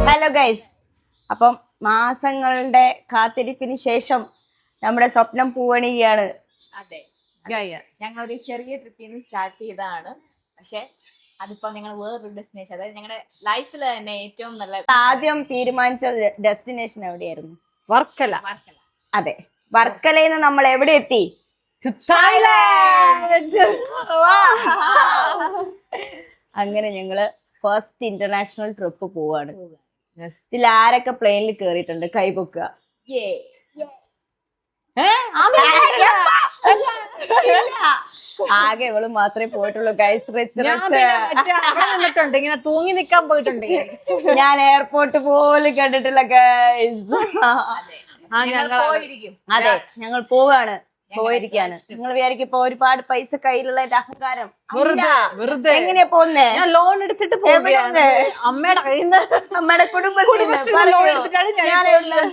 Hello guys, അപ്പം മാസങ്ങളുടെ കാത്തിരിപ്പിന് ശേഷം നമ്മുടെ സ്വപ്നം പൂവണിയാണ്. അതെ, ഞങ്ങളൊരു ചെറിയ ട്രിപ്പിൽ നിന്ന് സ്റ്റാർട്ട് ചെയ്തതാണ്. പക്ഷെ അതിപ്പോ ഞങ്ങൾ വേറൊരു ഡെസ്റ്റിനേഷൻ, അതായത് ഞങ്ങളുടെ ലൈഫിൽ തന്നെ ഏറ്റവും നല്ല ആദ്യം തീരുമാനിച്ച ഡെസ്റ്റിനേഷൻ എവിടെയായിരുന്നു? വർക്കല. അതെ, വർക്കലയിൽ നിന്ന് നമ്മൾ എവിടെ എത്തി? തായ്ലാൻഡ്. അങ്ങനെ ഞങ്ങള് ഫസ്റ്റ് ഇന്റർനാഷണൽ ട്രിപ്പ് പോവാണ്. ഇതിൽ ആരൊക്കെ പ്ലെയിനിൽ കേറിയിട്ടുണ്ട്? കൈപൊക്കുക. ആകെ ഇവള് മാത്രമേ പോയിട്ടുള്ളൂ ഗൈസ്. ഇങ്ങനെ തൂങ്ങി നിക്കാൻ പോയിട്ടുണ്ട്. ഞാൻ എയർപോർട്ട് പോലും കണ്ടിട്ടില്ല ഗൈസ്. അതെ, ഞങ്ങൾ പോവാണ്, പോയിരിക്കാണ്. നിങ്ങൾ വിചാരിക്കും ഇപ്പൊ ഒരുപാട് പൈസ കയ്യിലുള്ള അഹങ്കാരം. വെറുതെ എങ്ങനെയാ പോകുന്നേ? ഞാൻ ലോൺ എടുത്തിട്ട് പോവുകയാണ്. അമ്മയുടെ കയ്യിൽ നിന്ന്, നമ്മുടെ കുടുംബശ്രീ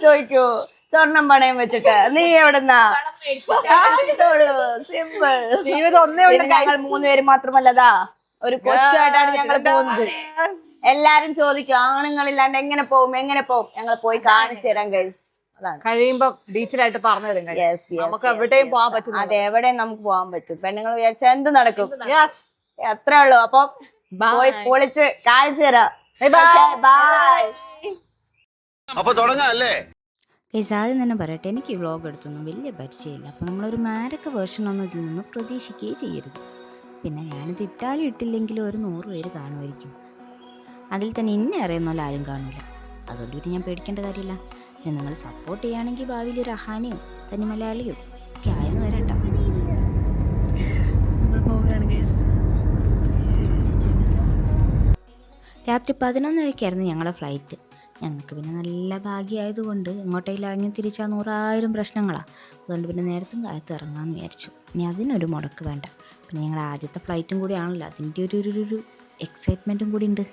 ചോദിക്കൂ. സ്വർണം പണയം വെച്ചിട്ട് നീ എവിടെന്നാ? സിമ്പിൾ. ഞങ്ങൾ 3 പേര് മാത്രമല്ലതാ, ഒരു കൊച്ചായിട്ടാണ് ഞങ്ങൾ പോകുന്നത്. എല്ലാരും ചോദിക്കും ആണുങ്ങളില്ലാണ്ട് എങ്ങനെ പോകും, എങ്ങനെ പോകും? ഞങ്ങൾ പോയി കാണിച്ചു തരാം ഗൈസ്. കഴിയുമ്പോ ഡീറ്റെയിൽ ആയിട്ട് പറഞ്ഞു തരും. നമുക്ക് എവിടെയും പോകാൻ പറ്റും. അതെ, എവിടെയും നമുക്ക് പോകാൻ പറ്റും. പെണ്ണുങ്ങൾ വിചാരിച്ചാൽ എന്ത് നടക്കും. അത്രേ ഉള്ളൂ. അപ്പൊ പോയി പൊളിച്ച് കാണിച്ചു തരാം. ബൈ. അപ്പൊ തുടങ്ങാല്ലേ? ഗൈസ്, ആദ്യം തന്നെ പറയട്ടെ, എനിക്ക് ഈ വ്ളോഗ് എടുത്തൊന്നും വലിയ പരിചയമില്ല. അപ്പോൾ നമ്മളൊരു മാരക്ക വേർഷനൊന്നും ഇതിൽ നിന്ന് പ്രതീക്ഷിക്കുകയും ചെയ്യരുത്. പിന്നെ ഞാനിത് ഇട്ടാലും ഇട്ടില്ലെങ്കിലും ഒരു 100 പേര് കാണുമായിരിക്കും. അതിൽ തന്നെ ഇന്നെ അറിയുന്ന ആരും കാണില്ല. അതുകൊണ്ട് പിന്നെ ഞാൻ പേടിക്കേണ്ട കാര്യമില്ല. പിന്നെ നിങ്ങൾ സപ്പോർട്ട് ചെയ്യുകയാണെങ്കിൽ ഭാവിയിൽ ഒരു അഹാനയും തനി മലയാളിയും ഒക്കെ ആയെന്ന് വരട്ടോ. നമ്മൾ പോവുകയാണ് ഗൈസ്. രാത്രി 11:00 ഞങ്ങളുടെ ഫ്ലൈറ്റ്. ഞങ്ങൾക്ക് പിന്നെ നല്ല ഭാഗ്യമായതുകൊണ്ട് ഇങ്ങോട്ടേലും ഇറങ്ങി തിരിച്ചാൽ 100,000 പ്രശ്നങ്ങളാണ്. അതുകൊണ്ട് പിന്നെ നേരത്തും കാലത്ത് ഇറങ്ങാമെന്ന് വിചാരിച്ചു. ഇനി അതിനൊരു മുടക്ക് വേണ്ട. പിന്നെ ഞങ്ങളുടെ ആദ്യത്തെ ഫ്ലൈറ്റും കൂടി ആണല്ലോ, അതിൻ്റെ ഒരു എക്സൈറ്റ്മെൻറ്റും കൂടി ഉണ്ട്.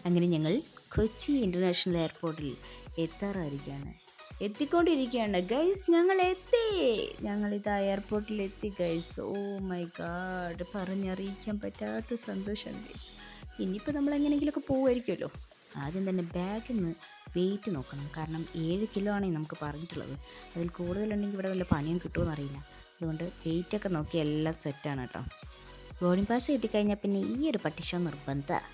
അങ്ങനെ ഞങ്ങൾ കൊച്ചി ഇൻ്റർനാഷണൽ എയർപോർട്ടിൽ എത്തിക്കൊണ്ടിരിക്കുകയാണ് ഗൈസ്. ഞങ്ങളിതാ എയർപോർട്ടിൽ എത്തി ഗൈസ്. ഓ മൈ ഗാഡ്, പറഞ്ഞറിയിക്കാൻ പറ്റാത്ത സന്തോഷം ഗൈസ്. ഇനിയിപ്പോൾ നമ്മൾ എങ്ങനെയെങ്കിലുമൊക്കെ പോകുമായിരിക്കുമല്ലോ. ആദ്യം തന്നെ ബാഗിൽ നിന്ന് വെയിറ്റ് നോക്കണം. കാരണം 7 കിലോ ആണ് നമുക്ക് പറഞ്ഞിട്ടുള്ളത്. അതിൽ കൂടുതലുണ്ടെങ്കിൽ ഇവിടെ വല്ല പണിയും കിട്ടുമെന്ന് അറിയില്ല. അതുകൊണ്ട് വെയിറ്റൊക്കെ നോക്കി എല്ലാം സെറ്റാണ് കേട്ടോ. ബോർഡിംഗ് പാസ് കിട്ടിക്കഴിഞ്ഞാൽ പിന്നെ ഈ ഒരു പട്ടിഷോ നിർബന്ധമാണ്.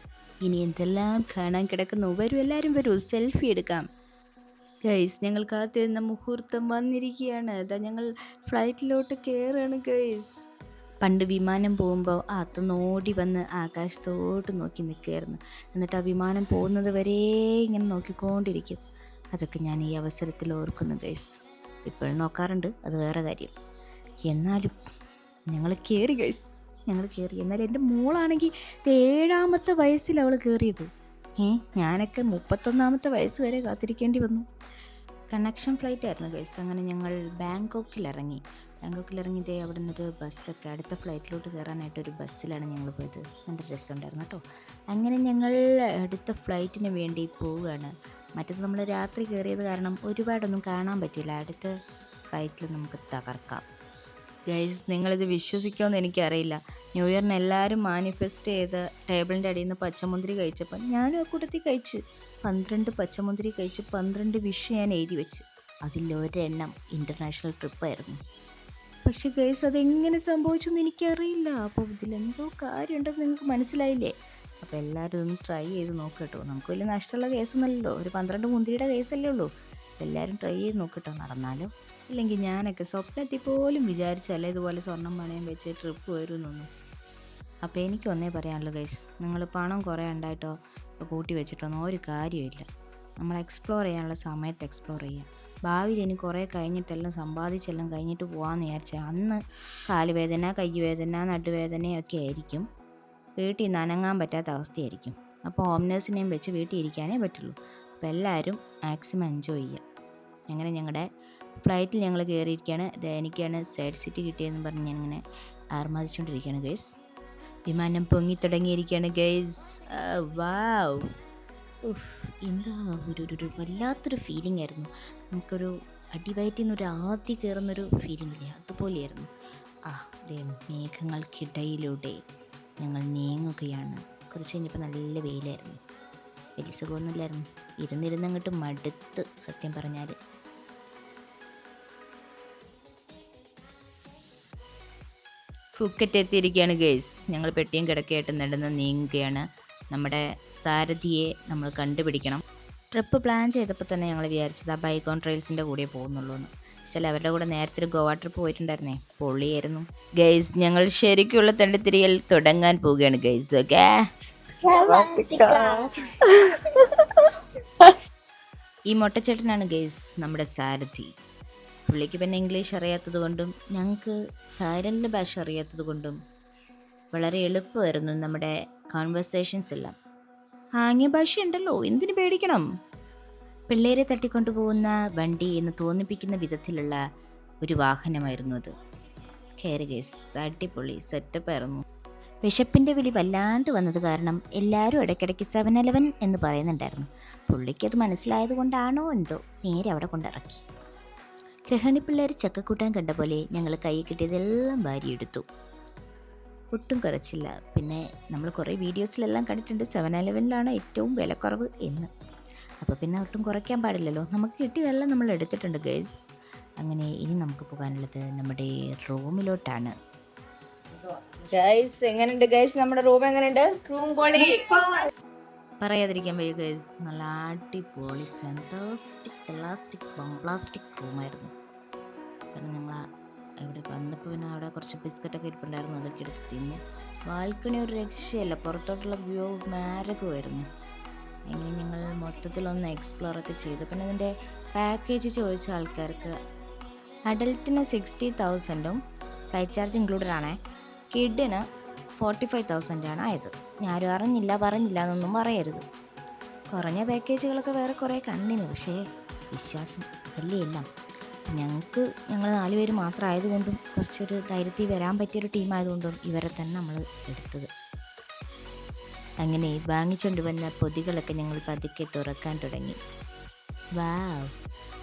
ഇനി എന്തെല്ലാം കാണാൻ കിടക്കുന്നു. എല്ലാവരും വരൂ, സെൽഫി എടുക്കാം ഗൈസ്. ഞങ്ങൾ കാത്തിരുന്ന മുഹൂർത്തം വന്നിരിക്കുകയാണ്. അതാ ഞങ്ങൾ ഫ്ലൈറ്റിലോട്ട് കയറുകയാണ് ഗൈസ്. പണ്ട് വിമാനം പോകുമ്പോൾ അകത്തുനിന്ന് ഓടി വന്ന് ആകാശത്തോട്ട് നോക്കി നിൽക്കുകയായിരുന്നു. എന്നിട്ട് ആ വിമാനം പോകുന്നത് വരെ ഇങ്ങനെ നോക്കിക്കൊണ്ടിരിക്കും. അതൊക്കെ ഞാൻ ഈ അവസരത്തിൽ ഓർക്കുന്നു ഗൈസ്. ഇപ്പോഴും നോക്കാറുണ്ട്, അത് വേറെ കാര്യം. എന്നാലും ഞങ്ങൾ കയറി ഗൈസ്, എന്നാലും എൻ്റെ മോളാണെങ്കിൽ 7ാമത്തെ വയസ്സിൽ അവൾ കയറിയത്. ഞാനൊക്കെ 31ാമത്തെ വയസ്സ് വരെ കാത്തിരിക്കേണ്ടി വന്നു. കണക്ഷൻ ഫ്ലൈറ്റ് ആയിരുന്നു ഗൈസ്. അങ്ങനെ ഞങ്ങൾ ബാങ്കോക്കിലിറങ്ങിയിട്ട് അവിടെ നിന്നൊരു ബസ്സൊക്കെ അടുത്ത ഫ്ലൈറ്റിലോട്ട് കയറാനായിട്ടൊരു ബസ്സിലാണ് ഞങ്ങൾ പോയത്. നല്ല രസമുണ്ടായിരുന്നു കേട്ടോ. അങ്ങനെ ഞങ്ങൾ അടുത്ത ഫ്ലൈറ്റിന് വേണ്ടി പോവുകയാണ്. മറ്റത് നമ്മൾ രാത്രി കയറിയത് കാരണം ഒരുപാടൊന്നും കാണാൻ പറ്റില്ല. അടുത്ത ഫ്ലൈറ്റിൽ നമുക്ക് തകർക്കാം ഗൈസ്. നിങ്ങളിത് വിശ്വസിക്കുമെന്ന് എനിക്കറിയില്ല. ന്യൂ ഇയറിന് എല്ലാവരും മാനിഫെസ്റ്റ് ചെയ്ത് ടേബിളിൻ്റെ അടിയിൽ നിന്ന് പച്ചമുന്തിരി കഴിച്ചപ്പോൾ ഞാനും ആ കൂട്ടത്തിൽ കഴിച്ച് 12 പച്ചമുന്തിരി കഴിച്ച് 12 വിഷ് ഞാൻ എഴുതി വെച്ച്. അതിലൊരെണ്ണം ഇൻ്റർനാഷണൽ ട്രിപ്പായിരുന്നു. പക്ഷേ ഗൈസ്, അതെങ്ങനെ സംഭവിച്ചെന്ന് എനിക്കറിയില്ല. അപ്പോൾ ഇതിലെന്തോ കാര്യമുണ്ടെന്ന് നിങ്ങൾക്ക് മനസ്സിലായില്ലേ? അപ്പോൾ എല്ലാവരും ഒന്ന് ട്രൈ ചെയ്ത് നോക്കട്ടോ. നമുക്ക് വലിയ നഷ്ടമുള്ള കേസൊന്നുമല്ലല്ലോ, ഒരു 12 മുന്തിരിയുടെ കേസല്ലേ ഉള്ളൂ. എല്ലാവരും ട്രൈ ചെയ്ത് നോക്കട്ടോ. നടന്നാലോ ഇല്ലെങ്കിൽ ഞാനൊക്കെ സ്വപ്നത്തിൽ പോലും വിചാരിച്ചല്ല ഇതുപോലെ സ്വർണ്ണം പണയം വെച്ച് ട്രിപ്പ് വരുമെന്നൊന്നും. അപ്പോൾ എനിക്ക് ഒന്നേ പറയാനുള്ളൂ ഗൈസ്, നിങ്ങൾ പണം കുറേ ഉണ്ടായിട്ടോ കൂട്ടി വെച്ചിട്ടൊന്നും ഒരു കാര്യമില്ല. നമ്മൾ എക്സ്പ്ലോർ ചെയ്യാനുള്ള സമയത്ത് എക്സ്പ്ലോർ ചെയ്യുക. ഭാവിയിൽ ഇനി കുറേ കഴിഞ്ഞിട്ടെല്ലാം സമ്പാദിച്ചെല്ലാം കഴിഞ്ഞിട്ട് പോകാമെന്ന് വിചാരിച്ചാൽ അന്ന് കാലുവേദന, കൈവേദന, നടുവേദനയൊക്കെ ആയിരിക്കും. വീട്ടിൽ നിന്ന് അനങ്ങാൻ പറ്റാത്ത അവസ്ഥയായിരിക്കും. അപ്പോൾ ഹോം നേഴ്സിനെയും വെച്ച് വീട്ടിൽ ഇരിക്കാനേ പറ്റുള്ളൂ. അപ്പോൾ എല്ലാവരും മാക്സിമം എൻജോയ് ചെയ്യുക. അങ്ങനെ ഞങ്ങളുടെ ഫ്ലൈറ്റിൽ ഞങ്ങൾ കയറിയിരിക്കുകയാണ്. എനിക്കാണ് സൈഡ് സീറ്റ് കിട്ടിയതെന്ന് പറഞ്ഞ് ഞാനിങ്ങനെ ആർമാദിച്ചുകൊണ്ടിരിക്കുകയാണ് ഗൈസ്. വിമാനം പൊങ്ങി തുടങ്ങിയിരിക്കുകയാണ് ഗൈസ്. വാവ്, എന്താ ഒരു വല്ലാത്തൊരു ഫീലിംഗ് ആയിരുന്നു. നമുക്കൊരു അടിവയറ്റിൽ നിന്നൊരു ആദ്യം കയറുന്നൊരു ഫീലിംഗ് ഇല്ലേ, അതുപോലെയായിരുന്നു. മേഘങ്ങൾക്കിടയിലൂടെ ഞങ്ങൾ നീങ്ങുകയാണ്. കുറച്ച് കഴിഞ്ഞപ്പോൾ നല്ല വെയിലായിരുന്നു. വലിയ സുഖമൊന്നുമില്ലായിരുന്നു. ഇരുന്നിരുന്നങ്ങോട്ട് മടുത്ത് സത്യം പറഞ്ഞാൽ. ഫുക്കറ്റ് എത്തിയിരിക്കുകയാണ് ഗേഴ്സ്. ഞങ്ങൾ പെട്ടിയും കിടക്കയായിട്ട് നടന്ന് നീങ്ങുകയാണ്. നമ്മുടെ സാരഥിയെ നമ്മൾ കണ്ടുപിടിക്കണം. ട്രിപ്പ് പ്ലാൻ ചെയ്തപ്പോൾ തന്നെ ഞങ്ങൾ വിചാരിച്ചത് ആ ബൈക്കോൺ ട്രെയിൽസിൻ്റെ കൂടെ പോകുന്നുള്ളൂ എന്ന്. അവരുടെ കൂടെ നേരത്തെ ഒരു ഗോവ ട്രിപ്പ് പോയിട്ടുണ്ടായിരുന്നേ, പൊള്ളിയായിരുന്നു ഗൈസ്. ഞങ്ങൾ ശരിക്കുള്ള തണ്ടിത്തിരിയൽ തുടങ്ങാൻ പോവുകയാണ് ഗൈസ്. ഓക്കെ, ഈ മൊട്ടച്ചേട്ടനാണ് ഗൈസ് നമ്മുടെ സാരഥി. പുള്ളിക്ക് പിന്നെ ഇംഗ്ലീഷ് അറിയാത്തത് കൊണ്ടും ഞങ്ങൾക്ക് തായ്ലൻഡ് ഭാഷ അറിയാത്തത് കൊണ്ടും വളരെ എളുപ്പമായിരുന്നു നമ്മുടെ കോൺവെർസേഷൻസ് എല്ലാം. ആംഗ്യ ഭാഷ ഉണ്ടല്ലോ, എന്തിനു പേടിക്കണം. പിള്ളേരെ തട്ടിക്കൊണ്ടുപോകുന്ന വണ്ടി എന്ന് തോന്നിപ്പിക്കുന്ന വിധത്തിലുള്ള ഒരു വാഹനമായിരുന്നു അത്. കയറി ഗൈസ്, അടിപൊളി സെറ്റപ്പായിരുന്നു. വിശപ്പിൻ്റെ വിളി വല്ലാണ്ട് വന്നത് കാരണം എല്ലാവരും ഇടയ്ക്കിടയ്ക്ക് 7-Eleven എന്ന് പറയുന്നുണ്ടായിരുന്നു. പുള്ളിക്കത് മനസ്സിലായത് കൊണ്ടാണോ എന്തോ നേരെ അവിടെ കൊണ്ടിറക്കി. ഗ്രഹണി പിള്ളേർ ചക്കക്കൂട്ടാൻ കണ്ട പോലെ ഞങ്ങൾ കൈ കിട്ടിയതെല്ലാം വാരിയെടുത്തു. ഒട്ടും കുറച്ചില്ല. പിന്നെ നമ്മൾ കുറേ വീഡിയോസിലെല്ലാം കണ്ടിട്ടുണ്ട് 7-Elevenലാണ് ഏറ്റവും വിലക്കുറവ് എന്ന്. അപ്പോൾ പിന്നെ ഒട്ടും കുറയ്ക്കാൻ പാടില്ലല്ലോ. നമുക്ക് കിട്ടിയതെല്ലാം നമ്മൾ എടുത്തിട്ടുണ്ട് ഗൈസ്. അങ്ങനെ ഇനി നമുക്ക് പോകാനുള്ളത് നമ്മുടെ റൂമിലോട്ടാണ്. ഗൈസ് എങ്ങനെയുണ്ട് ഗൈസ്, നമ്മുടെ റൂം എങ്ങനെയുണ്ട്? റൂം പൊളി, പറയാതിരിക്കാൻ വയ്യ ഗൈസ്. നല്ല അടിപൊളി ഫാന്റാസ്റ്റിക് എലാസ്റ്റിക് ബംപ്ലാസ്റ്റിക് റൂമായിരുന്നു. കാരണം ഞങ്ങൾ ഇവിടെ വന്നപ്പോൾ പിന്നെ അവിടെ കുറച്ച് ബിസ്ക്കറ്റൊക്കെ ഇരിപ്പുണ്ടായിരുന്നു, അതൊക്കെ എടുത്ത് തിന്നു. ബാൽക്കണി ഒരു രക്ഷയല്ല, പുറത്തോട്ടുള്ള വ്യൂ മാരകമായിരുന്നു. അങ്ങനെ ഞങ്ങൾ മൊത്തത്തിലൊന്ന് എക്സ്പ്ലോറൊക്കെ ചെയ്തു. പിന്നെ അതിൻ്റെ പാക്കേജ് ചോദിച്ച ആൾക്കാർക്ക് അഡൽട്ടിന് 60,000 ഫ്ലൈറ്റ് ചാർജ് ഇൻക്ലൂഡഡ് ആണേ. കിഡിന് 45,000 ആയത്. ഞാനും പറഞ്ഞില്ല എന്നൊന്നും പറയരുത്. കുറഞ്ഞ പാക്കേജുകളൊക്കെ വേറെ കുറേ കണ്ടിന്, പക്ഷേ വിശ്വാസം അതല്ലേ എല്ലാം. ഞങ്ങൾ 4 പേര് മാത്രം ആയതുകൊണ്ടും കുറച്ചൊരു ധൈര്യത്തിൽ വരാൻ പറ്റിയൊരു ടീമായതുകൊണ്ടും ഇവരെ തന്നെ നമ്മൾ എടുത്തത്. അങ്ങനെ വാങ്ങിച്ചുകൊണ്ട് വന്ന പൊതികളൊക്കെ ഞങ്ങൾ പതുക്കെ തുറക്കാൻ തുടങ്ങി. വാവ്,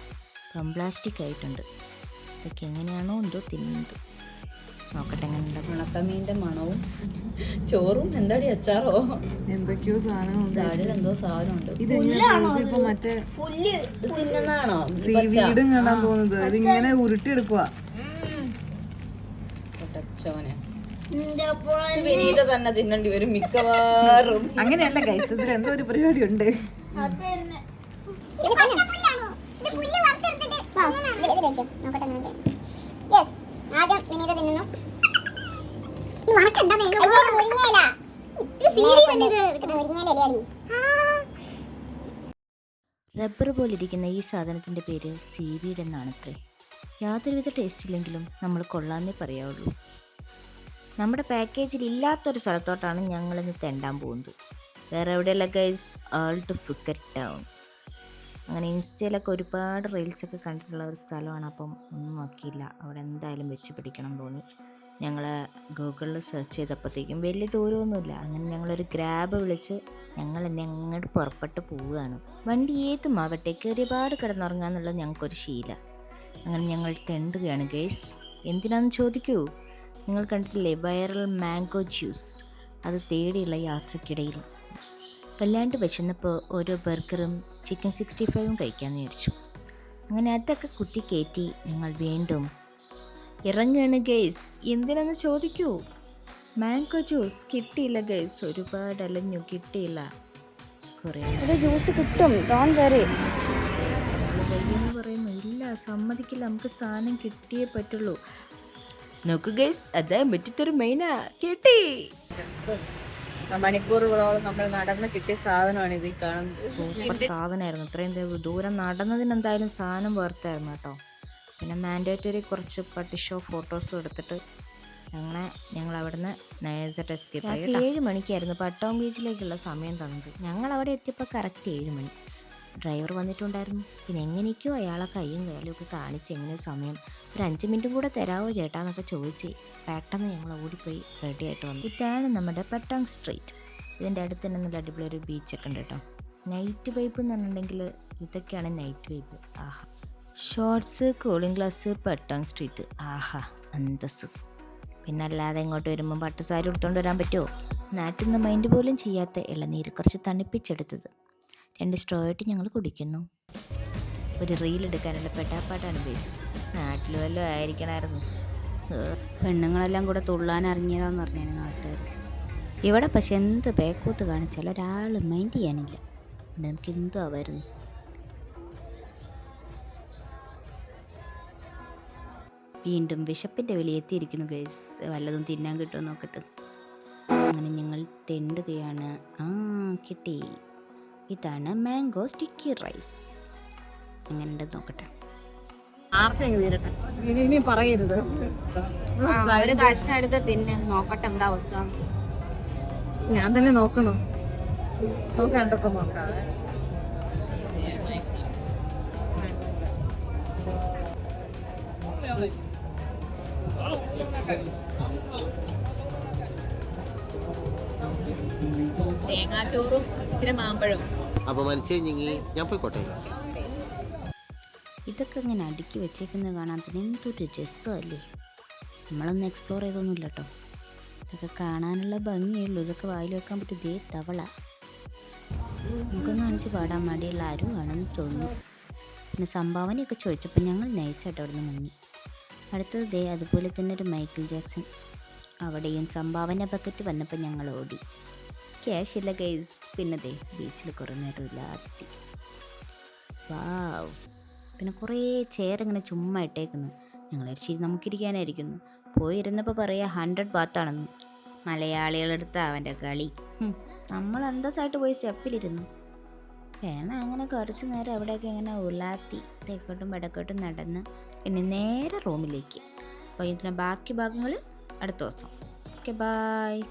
ബംപ്ലാസ്റ്റിക് ആയിട്ടുണ്ട്. ഇതൊക്കെ എങ്ങനെയാണോ എന്തോ തിന്നുന്നത്. നോക്കട്ടെ എങ്ങനെ. ഉണക്കമീൻ്റെ മണവും ചോറും. എന്താടി അച്ചാറോ എന്തൊക്കെയോ സാധനം, എന്തോ സാധനമുണ്ട്. ഇതിപ്പോ മറ്റേ തിന്നുന്നതാണോ? സീവീഡും കാണാൻ തോന്നുന്നത്. ഇതിങ്ങനെ ഉരുട്ടിയെടുക്കുക. വിനീത തന്നെ തിന്നേണ്ടി വരും മിക്കവാറും. അങ്ങനെയല്ല ഗൈസ്, ഇതിൽ എന്തോ ഒരു പരിപാടി ഉണ്ട്. റബ്ബർ പോലിരിക്കുന്ന ഈ സാധനത്തിൻ്റെ പേര് സീവീഡ് എന്നാണത്രേ. യാതൊരുവിധ ടേസ്റ്റ് ഇല്ലെങ്കിലും നമ്മൾ കൊള്ളാന്നേ പറയാവുള്ളൂ. നമ്മുടെ പാക്കേജിൽ ഇല്ലാത്തൊരു സ്ഥലത്തോട്ടാണ് ഞങ്ങളിന്ന് തെണ്ടാൻ പോകുന്നത്. വേറെ എവിടെയല്ല ഗൈസ്, ഓൾഡ് ഫുക്കറ്റ് ടൗൺ. അങ്ങനെ ഇൻസ്റ്റയിലൊക്കെ ഒരുപാട് റീൽസൊക്കെ കണ്ടിട്ടുള്ള ഒരു സ്ഥലമാണ്. അപ്പം ഒന്നും നോക്കിയില്ല, അവിടെ എന്തായാലും വെച്ച് പിടിക്കണം തോന്നി. ഞങ്ങൾ ഗൂഗിളിൽ സെർച്ച് ചെയ്തപ്പോഴത്തേക്കും വലിയ ദൂരമൊന്നുമില്ല. അങ്ങനെ ഞങ്ങളൊരു ഗ്രാബ് വിളിച്ച് ഞങ്ങൾ എന്നെ അങ്ങോട്ട് പുറപ്പെട്ട് പോവുകയാണ്. വണ്ടി ഏതും ആവട്ടെ കയറിയപാട് കിടന്നുറങ്ങാന്നുള്ളത് ഞങ്ങൾക്കൊരു ശീല. അങ്ങനെ ഞങ്ങൾ തെണ്ടുകയാണ് ഗൈസ്. എന്തിനാണെന്ന് ചോദിക്കൂ. നിങ്ങൾ കണ്ടിട്ടില്ലേ വൈറൽ മാംഗോ ജ്യൂസ്? അത് തേടിയുള്ള യാത്രക്കിടയിൽ വല്ലാണ്ട് വിശന്നപ്പോൾ ഓരോ ബർഗറും ചിക്കൻ 65 കഴിക്കാമെന്ന് വിചാരിച്ചു. അങ്ങനെ അതൊക്കെ കുത്തി കയറ്റി ഞങ്ങൾ വീണ്ടും ഇറങ്ങുകയാണ് ഗൈസ്. എന്തിനാന്ന് ചോദിക്കൂ. മാംഗോ ജ്യൂസ് കിട്ടിയില്ല ഗൈസ്. ഒരുപാട് അലഞ്ഞു, കിട്ടിയില്ല. കുറേ ജ്യൂസ് കിട്ടും വയ്യെന്ന് പറയുന്നു. ഇല്ല, സമ്മതിക്കില്ല, നമുക്ക് സാധനം കിട്ടിയേ പറ്റുള്ളൂ. നോക്കൂ ഗൈസ്, അതാ പറ്റത്തൊരു മെയിനാ. കിട്ടി. മണിക്കൂറുകളോളം നമ്മൾ നടന്ന് കിട്ടിയ സാധനമാണ് ഇത് കാണുന്നത്. സൂപ്പർ സാധനമായിരുന്നു. ഇത്രയും ദൂരം നടന്നതിന് എന്തായാലും സാധനം വേർത്തായിരുന്നു കേട്ടോ. പിന്നെ മാൻഡേറ്ററി കുറച്ച് പട്ടി ഷോ ഫോട്ടോസും എടുത്തിട്ട് ഞങ്ങൾ അവിടുന്ന് നൈസായിട്ട് എസ്കേപ്പ് ആയി. 7 മണിക്കായിരുന്നു പട്ടോം ബീച്ചിലേക്കുള്ള സമയം തന്നത്. ഞങ്ങൾ അവിടെ എത്തിയപ്പോൾ കറക്റ്റ് 7 മണി. ഡ്രൈവർ വന്നിട്ടുണ്ടായിരുന്നു. പിന്നെ എങ്ങനെയൊക്കെയോ അയാളെ കയ്യും കാലും ഒക്കെ കാണിച്ച് എങ്ങനെ സമയം ഒരു 5 മിനിറ്റും കൂടെ തരാമോ ചേട്ടാ എന്നൊക്കെ ചോദിച്ച് പെട്ടെന്ന് ഞങ്ങൾ ഓടിപ്പോയി റെഡി ആയിട്ട് വന്നു. ഇതാണ് നമ്മുടെ പട്ടോങ് സ്ട്രീറ്റ്. ഇതിൻ്റെ അടുത്ത് തന്നെ നല്ല അടിപൊളി ഒരു ബീച്ചൊക്കെ ഉണ്ട് കേട്ടോ. നൈറ്റ് വൈബ് എന്ന് പറഞ്ഞിട്ടുണ്ടെങ്കിൽ ഇതൊക്കെയാണ് നൈറ്റ് വൈബ്. ആഹാ, shorts, cooling glass, Patong street. ആഹാ, അന്തസ്. പിന്നെ അല്ലാതെ ഇങ്ങോട്ട് വരുമ്പോൾ പട്ടുസാരി എടുത്തുകൊണ്ട് വരാൻ പറ്റുമോ? നാട്ടിൽ നിന്ന് മൈൻഡ് പോലും ചെയ്യാത്ത ഇളനീര് കുറച്ച് തണുപ്പിച്ചെടുത്തത്. 2 സ്ട്രോ ആയിട്ട് ഞങ്ങൾ കുടിക്കുന്നു. ഒരു റീൽ എടുക്കാനുള്ള പെട്ടാപ്പാട്ടാണ് ബേസ്. നാട്ടിൽ വല്ലതും ആയിരിക്കണമായിരുന്നു. പെണ്ണുങ്ങളെല്ലാം കൂടെ തുള്ളാൻ ഇറങ്ങിയതാന്ന് പറഞ്ഞാൽ നാട്ടുകാർ. ഇവിടെ പക്ഷെ എന്ത് ബേക്കൂത്ത് കാണിച്ചാൽ ഒരാൾ മൈൻഡ് ചെയ്യാനില്ല. നമുക്ക് എന്തോ ആവായിരുന്നു. വീണ്ടും വിശപ്പിൻ്റെ വിളി എത്തിയിരിക്കുന്നു ഗൈസ്. വല്ലതും തിന്നാൻ കിട്ടുമോ നോക്കട്ടെ. അങ്ങനെ ഞങ്ങൾ തെണ്ടുകയാണ്. കിട്ടി. ഇതാണ് മാംഗോ സ്റ്റിക്കി റൈസ്. എങ്ങനെയുണ്ട് നോക്കട്ടെ. ഇനി പറയരുത്. ഒരു കഷ്ണം എടുത്ത് തിന്നെ നോക്കട്ടെ എന്താ അവസ്ഥ. ഞാൻ തന്നെ നോക്കണം. നോക്കാണ്ടൊക്കെ നോക്കാം. തേങ്ങാച്ചോറും ഇച്ചിരി മാമ്പഴവും. അപ്പൊ മരിച്ചേ ഞാൻ പോയിക്കോട്ടെ. ഇതൊക്കെ ഇങ്ങനെ അടുക്കി വെച്ചേക്കുന്നത് കാണാൻ തന്നെ എന്തൊരു രസമല്ലേ. നമ്മളൊന്നും എക്സ്പ്ലോർ ചെയ്തൊന്നുമില്ല കേട്ടോ. ഇതൊക്കെ കാണാനുള്ള ഭംഗിയുള്ളൂ. ഇതൊക്കെ വായിൽ വെക്കാൻ പറ്റും. ദേ തവള. നമുക്കൊന്നും കാണിച്ച് പാടാൻ മടിയുള്ള ആരും ആണെന്ന് തോന്നുന്നു. പിന്നെ സംഭാവനയൊക്കെ ചോദിച്ചപ്പോൾ ഞങ്ങൾ നൈസായിട്ട് അവിടെ നിന്ന് മുങ്ങി. അടുത്തത് ദേ അതുപോലെ തന്നെ ഒരു മൈക്കിൾ ജാക്സൺ. അവിടെയും സംഭാവന ബക്കറ്റ് വന്നപ്പോൾ ഞങ്ങൾ ഓടി. ക്യാഷ് ഇല്ല ഗൈസ്. പിന്നെ ദേ ബീച്ചിൽ കുറേ നേരം ഇല്ലാത്തി. വാവ്. പിന്നെ കുറേ ചെയർ ഇങ്ങനെ ചുമ്മാ ഇട്ടേക്കുന്നു. ഞങ്ങൾ ശരി നമുക്കിരിക്കാനായിരിക്കുന്നു. പോയിരുന്നപ്പോൾ പറയാ 100 ബാത്താണെന്ന്. മലയാളികളെടുത്ത് അവൻ്റെ കളി. നമ്മൾ അന്തസ്സായിട്ട് പോയി സ്റ്റെപ്പിലിരുന്നു. വേണം അങ്ങനെ കുറച്ച് നേരം അവിടെയൊക്കെ ഇങ്ങനെ ഉലാത്തി തെക്കോട്ടും വടക്കോട്ടും നടന്ന് പിന്നെ നേരെ റൂമിലേക്ക്. അപ്പോൾ ഇതിൻ്റെ ബാക്കി ഭാഗങ്ങൾ അടുത്ത ദിവസം. Okay, bye.